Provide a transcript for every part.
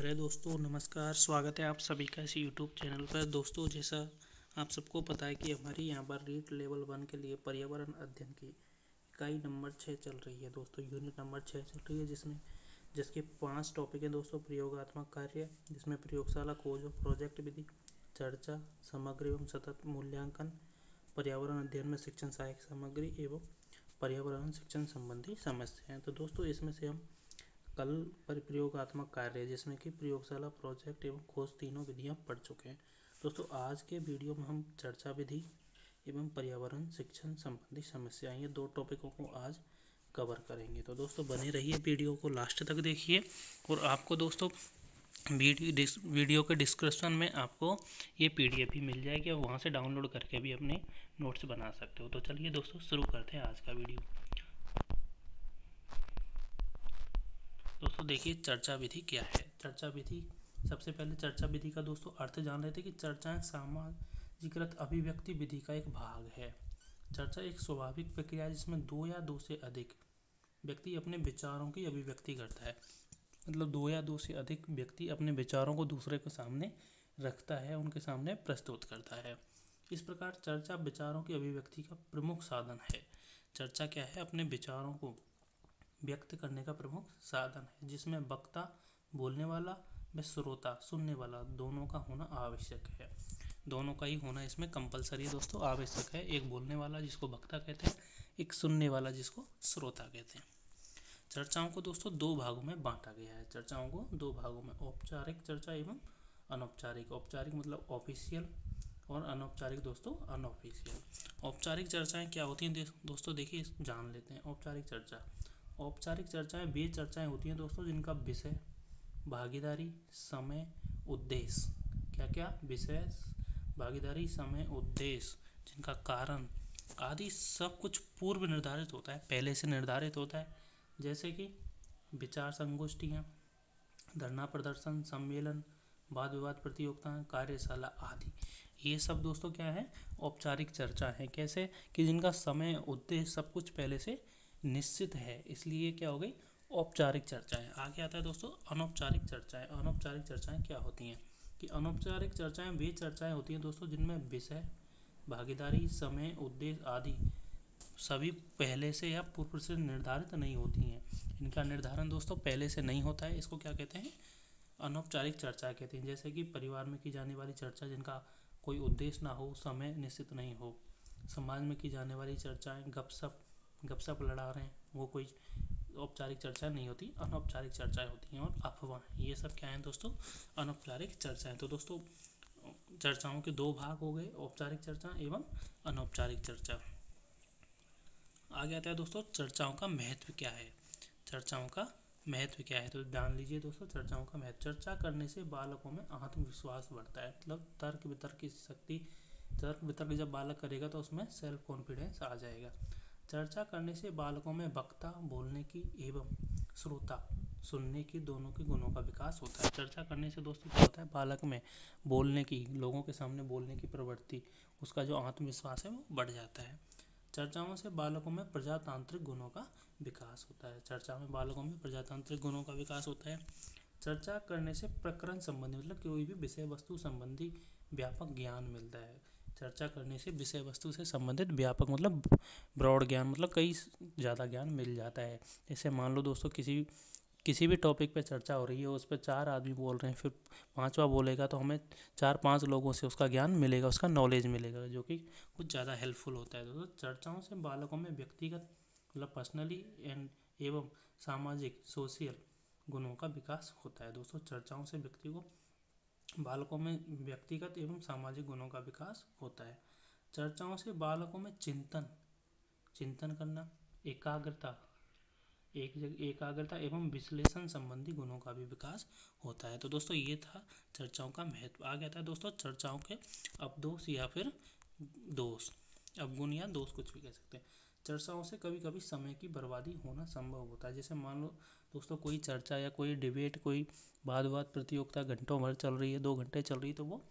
अरे दोस्तों नमस्कार, स्वागत है आप सभी का इस यूट्यूब चैनल पर। दोस्तों जैसा आप सबको पता है कि हमारी यहाँ पर रीट लेवल 1 के लिए पर्यावरण अध्ययन की इकाई नंबर 6 चल रही है। दोस्तों यूनिट नंबर 6 चल रही है जिसके 5 टॉपिक हैं दोस्तों। प्रयोगात्मक कार्य, जिसमें प्रयोगशाला खोज और प्रोजेक्ट विधि, चर्चा, समग्र एवं सतत मूल्यांकन, पर्यावरण अध्ययन में शिक्षण सहायक सामग्री एवं पर्यावरण शिक्षण संबंधी समस्याएं। तो दोस्तों इसमें से हम कल पर प्रयोगात्मक कार्य, जिसमें कि प्रयोगशाला, प्रोजेक्ट एवं खोज तीनों विधियां पढ़ चुके हैं। दोस्तों आज के वीडियो में हम चर्चा विधि एवं पर्यावरण शिक्षण संबंधी समस्याएं, ये दो टॉपिकों को आज कवर करेंगे। तो दोस्तों बने रहिए, वीडियो को लास्ट तक देखिए। और आपको दोस्तों वीडियो के डिस्क्रिप्शन में आपको ये PDF भी मिल जाएगी और वहाँ से डाउनलोड करके भी अपने नोट्स बना सकते हो। तो चलिए दोस्तों शुरू करते हैं आज का वीडियो। दोस्तों देखिए चर्चा विधि क्या है। चर्चा विधि, सबसे पहले चर्चा विधि का दोस्तों अर्थ जान रहे थे कि चर्चाएं सामाजिकृत अभिव्यक्ति विधि का एक भाग है। चर्चा एक स्वाभाविक प्रक्रिया है जिसमें दो या दो से अधिक व्यक्ति अपने विचारों की अभिव्यक्ति करता है। मतलब दो या दो से अधिक व्यक्ति अपने विचारों को दूसरे के सामने रखता है, उनके सामने प्रस्तुत करता है। इस प्रकार चर्चा विचारों की अभिव्यक्ति का प्रमुख साधन है। चर्चा क्या है? अपने विचारों को व्यक्त करने का प्रमुख साधन है, जिसमें वक्ता बोलने वाला व श्रोता सुनने वाला दोनों का होना आवश्यक है। दोनों का ही होना इसमें कंपलसरी दोस्तों आवश्यक है। एक बोलने वाला जिसको वक्ता कहते हैं, एक सुनने वाला जिसको श्रोता कहते हैं। चर्चाओं को दोस्तों दो भागों में बांटा गया है। चर्चाओं को दो भागों में, औपचारिक चर्चा एवं अनौपचारिक। औपचारिक मतलब ऑफिशियल और अनौपचारिक दोस्तों अनऑफिशियल। औपचारिक चर्चाएं क्या होती हैं दोस्तों? देखिए जान लेते हैं। औपचारिक चर्चाएं वे चर्चाएं होती हैं दोस्तों जिनका विषय, भागीदारी, समय, उद्देश्य, क्या क्या विषय, भागीदारी, समय, उद्देश्य, जिनका कारण आदि सब कुछ पूर्व निर्धारित होता है, पहले से निर्धारित होता है। जैसे कि विचार संगोष्ठियाँ, धरना प्रदर्शन, सम्मेलन, वाद विवाद प्रतियोगिताएं, कार्यशाला आदि। ये सब दोस्तों क्या है? औपचारिक चर्चा है। कैसे कि जिनका समय, उद्देश्य सब कुछ पहले से निश्चित है, इसलिए क्या हो गई? औपचारिक चर्चाएं। आगे आता है दोस्तों अनौपचारिक चर्चाएं। अनौपचारिक चर्चाएं क्या होती हैं? कि अनौपचारिक चर्चाएं वे चर्चाएं होती हैं दोस्तों जिनमें विषय, भागीदारी, समय, उद्देश्य आदि सभी पहले से या पूर्व से निर्धारित नहीं होती हैं। इनका निर्धारण दोस्तों पहले से नहीं होता है। इसको क्या कहते हैं? अनौपचारिक चर्चा कहते हैं। जैसे कि परिवार में की जाने वाली चर्चा जिनका कोई उद्देश्य ना हो, समय निश्चित नहीं हो। समाज में की जाने वाली चर्चाएं, गपशप लड़ा रहे हैं, वो कोई औपचारिक चर्चा नहीं होती, अनौपचारिक चर्चाएं होती हैं। और अफवाह, ये सब क्या है दोस्तों? अनौपचारिक चर्चाएं। तो दोस्तों चर्चाओं के दो भाग हो गए, औपचारिक चर्चा एवं अनौपचारिक चर्चा। आगे आता है दोस्तों चर्चाओं का महत्व क्या है। चर्चाओं का महत्व क्या है तो ध्यान लीजिए दोस्तों। चर्चाओं का महत्व, चर्चा करने से बालकों में आत्मविश्वास बढ़ता है। मतलब तर्क वितर्क की शक्ति, तर्क वितर्क जब बालक करेगा तो उसमें सेल्फ कॉन्फिडेंस आ जाएगा। चर्चा करने से बालकों में वक्ता बोलने की एवं श्रोता सुनने की दोनों के गुणों का विकास होता है। चर्चा करने से दोस्तों क्या होता है? बालक में बोलने की, लोगों के सामने बोलने की प्रवृत्ति, उसका जो आत्मविश्वास है वो बढ़ जाता है। चर्चाओं से बालकों में प्रजातांत्रिक गुणों का विकास होता है। चर्चा में बालकों में प्रजातांत्रिक गुणों का विकास होता है। चर्चा करने से प्रकरण संबंधी मतलब कोई भी विषय वस्तु संबंधी व्यापक ज्ञान मिलता है। चर्चा करने से विषय वस्तु से संबंधित व्यापक मतलब ब्रॉड ज्ञान, मतलब कई ज़्यादा ज्ञान मिल जाता है। जैसे मान लो दोस्तों किसी भी टॉपिक पे चर्चा हो रही है, उस पर 4 आदमी बोल रहे हैं, फिर 5वां बोलेगा तो हमें 4-5 लोगों से उसका ज्ञान मिलेगा, उसका नॉलेज मिलेगा, जो कि कुछ ज़्यादा हेल्पफुल होता है। दोस्तों चर्चाओं से बालकों में व्यक्तिगत मतलब पर्सनली एवं सामाजिक सोशल गुणों का विकास होता है। दोस्तों चर्चाओं से बालकों में व्यक्तिगत एवं सामाजिक गुणों का विकास होता है। चर्चाओं से बालकों में चिंतन करना, एकाग्रता एवं विश्लेषण संबंधी गुणों का भी विकास होता है। तो दोस्तों ये था चर्चाओं का महत्व। आ गया था दोस्तों चर्चाओं के अपदोष या फिर दोष, अवगुण या दोष कुछ भी कह सकते हैं। चर्चाओं से कभी कभी समय की बर्बादी होना संभव होता है। जैसे मान लो दोस्तों कोई चर्चा या कोई डिबेट, कोई वाद विवाद प्रतियोगिता घंटों भर चल रही है, 2 घंटे चल रही है, तो वो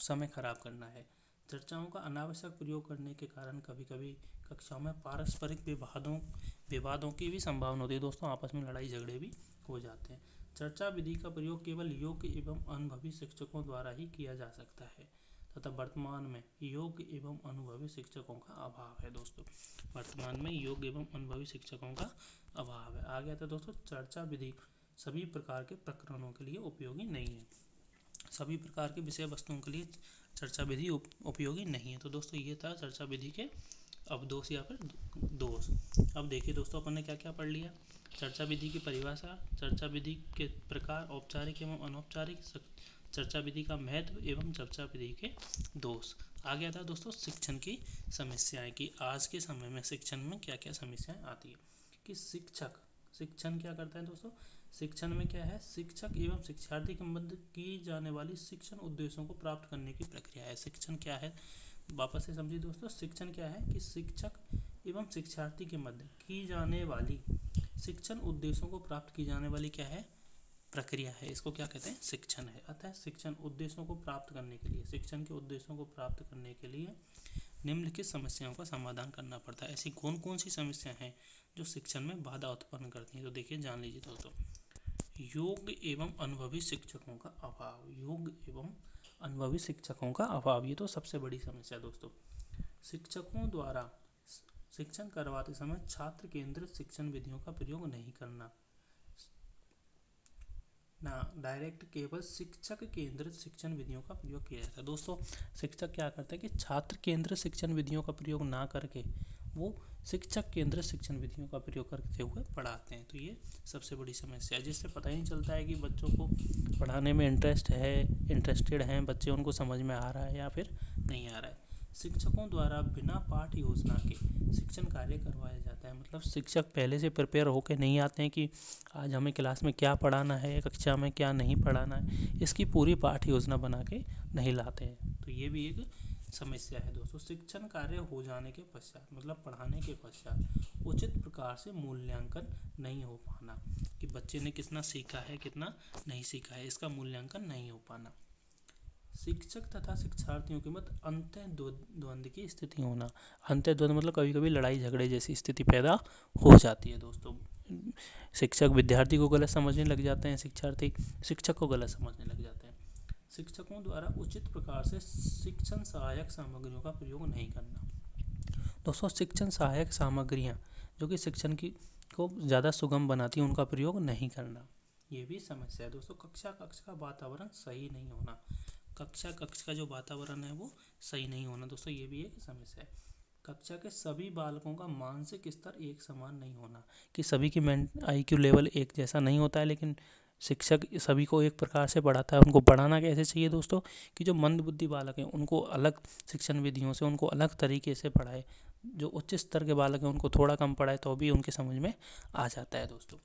समय खराब करना है। चर्चाओं का अनावश्यक प्रयोग करने के कारण कभी कभी कक्षाओं में पारस्परिक विवादों की भी संभावना होती है। दोस्तों आपस में लड़ाई झगड़े भी हो जाते हैं। चर्चा विधि का प्रयोग केवल योग्य एवं अनुभवी शिक्षकों द्वारा ही किया जा सकता है तथा वर्तमान में योग्य एवं अनुभवी शिक्षकों का अभाव है दोस्तों। वर्तमान में योग्य एवं अनुभवी शिक्षकों का अभाव है। आगे आता है दोस्तों, चर्चा विधि सभी प्रकार के प्रकरणों के लिए उपयोगी नहीं है। सभी प्रकार के विषय वस्तुओं के लिए चर्चा विधि उपयोगी नहीं है। तो दोस्तों ये था चर्चा विधि के अवदोष या फिर दोष। अब देखिए दोस्तों, अपन ने क्या क्या पढ़ लिया। चर्चा विधि की परिभाषा, चर्चा विधि के प्रकार, औपचारिक एवं अनौपचारिक, चर्चा विधि का महत्व एवं चर्चा विधि के दोष। आ गया था दोस्तों शिक्षण की समस्याएं, कि आज के समय में शिक्षण में क्या क्या समस्याएं आती है। कि शिक्षण क्या करता है दोस्तों, शिक्षण में क्या है, शिक्षक एवं शिक्षार्थी के मध्य की जाने वाली शिक्षण उद्देश्यों को प्राप्त करने की प्रक्रिया है। शिक्षण क्या है, वापस से समझिए दोस्तों, शिक्षण क्या है कि शिक्षक एवं शिक्षार्थी के मध्य की जाने वाली शिक्षण उद्देश्यों को प्राप्त की जाने वाली क्या है, प्रक्रिया है। इसको क्या कहते हैं, शिक्षण है। अतः शिक्षण उद्देश्यों को प्राप्त करने के लिए, शिक्षण के उद्देश्यों को प्राप्त करने के लिए निम्नलिखित समस्याओं का समाधान करना पड़ता है। ऐसी कौन कौन सी समस्याएं हैं जो शिक्षण में बाधा उत्पन्न करती हैं, तो देखिए जान लीजिए दोस्तों। योग्य एवं अनुभवी शिक्षकों का अभाव, योग्य एवं अनुभवी शिक्षकों का अभाव, ये तो सबसे बड़ी समस्या दोस्तों। शिक्षकों द्वारा शिक्षण करवाते समय छात्र केंद्रित शिक्षण विधियों का प्रयोग नहीं करना, डायरेक्ट केवल शिक्षक केंद्रित शिक्षण विधियों का प्रयोग किया जाता है। दोस्तों शिक्षक क्या करते हैं कि छात्र केंद्रित शिक्षण विधियों का प्रयोग ना करके वो शिक्षक केंद्रित शिक्षण विधियों का प्रयोग करते हुए पढ़ाते हैं। तो ये सबसे बड़ी समस्या है, जिससे पता ही नहीं चलता है कि बच्चों को पढ़ाने में इंटरेस्टेड हैं बच्चे, उनको समझ में आ रहा है या फिर नहीं आ रहा है। शिक्षकों द्वारा बिना पाठ योजना के शिक्षण कार्य करवाया जाता है। मतलब शिक्षक पहले से प्रिपेयर होकर नहीं आते हैं कि आज हमें क्लास में क्या पढ़ाना है, कक्षा में क्या नहीं पढ़ाना है, इसकी पूरी पाठ योजना बना के नहीं लाते हैं। तो ये भी एक समस्या है दोस्तों। शिक्षण कार्य हो जाने के पश्चात, मतलब पढ़ाने के पश्चात उचित प्रकार से मूल्यांकन नहीं हो पाना, कि बच्चे ने कितना सीखा है कितना नहीं सीखा है, इसका मूल्यांकन नहीं हो पाना। शिक्षक तथा शिक्षार्थियों के मध्य अंतर्द्वंद की स्थिति होना। अंतर्द्वंद मतलब कभी कभी लड़ाई झगड़े जैसी स्थिति पैदा हो जाती है दोस्तों। शिक्षक विद्यार्थी को गलत समझने लग जाते हैं, शिक्षार्थी शिक्षक को गलत समझने लग जाते हैं। शिक्षकों द्वारा उचित प्रकार से शिक्षण सहायक सामग्रियों का प्रयोग नहीं करना। दोस्तों शिक्षण सहायक सामग्रियां जो कि शिक्षण की को ज़्यादा सुगम बनाती हैं, उनका प्रयोग नहीं करना, ये भी समस्या है दोस्तों। कक्षा का वातावरण सही नहीं होना, कक्षा का जो वातावरण है वो सही नहीं होना दोस्तों, ये भी एक समस्या है। कक्षा के सभी बालकों का मानसिक स्तर एक समान नहीं होना, कि सभी की IQ लेवल एक जैसा नहीं होता है, लेकिन शिक्षक सभी को एक प्रकार से पढ़ाता है। उनको पढ़ाना कैसे चाहिए दोस्तों, कि जो मंदबुद्धि बालक हैं उनको अलग शिक्षण विधियों से उनको अलग तरीके से पढ़ाए, जो उच्च स्तर के बालक हैं उनको थोड़ा कम पढ़ाए तो भी उनके समझ में आ जाता है दोस्तों।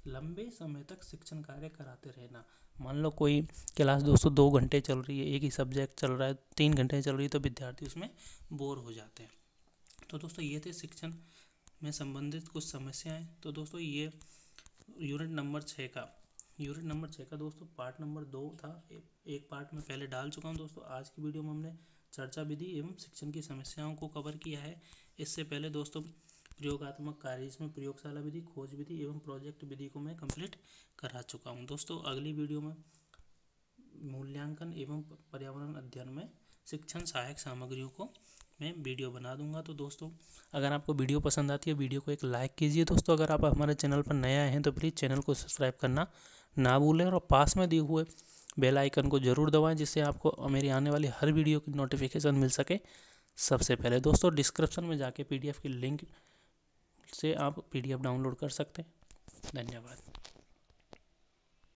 लंबे समय तक शिक्षण कार्य कराते रहना। मान लो कोई क्लास दोस्तों 2 घंटे चल रही है, एक ही सब्जेक्ट चल रहा है, 3 घंटे चल रही है, तो विद्यार्थी उसमें बोर हो जाते हैं। तो दोस्तों ये थे शिक्षण में संबंधित कुछ समस्याएं। तो दोस्तों ये यूनिट नंबर 6 का दोस्तों पार्ट नंबर 2 था। एक पार्ट में पहले डाल चुका हूँ दोस्तों। आज की वीडियो में हमने चर्चा विधि एवं शिक्षण की समस्याओं को कवर किया है। इससे पहले दोस्तों प्रयोगात्मक कार्य, इसमें प्रयोगशाला विधि, खोज विधि एवं प्रोजेक्ट विधि को मैं कंप्लीट करा चुका हूँ दोस्तों। अगली वीडियो में मूल्यांकन एवं पर्यावरण अध्ययन में शिक्षण सहायक सामग्रियों को मैं वीडियो बना दूंगा। तो दोस्तों अगर आपको वीडियो पसंद आती है, वीडियो को एक लाइक कीजिए दोस्तों। अगर आप हमारे चैनल पर नए आए हैं तो प्लीज़ चैनल को सब्सक्राइब करना ना भूलें, और पास में दिए हुए बेल आइकन को ज़रूर दबाएं, जिससे आपको मेरी आने वाली हर वीडियो की नोटिफिकेशन मिल सके सबसे पहले। दोस्तों डिस्क्रिप्शन में जाके PDF की लिंक से आप PDF डाउनलोड कर सकते हैं। धन्यवाद।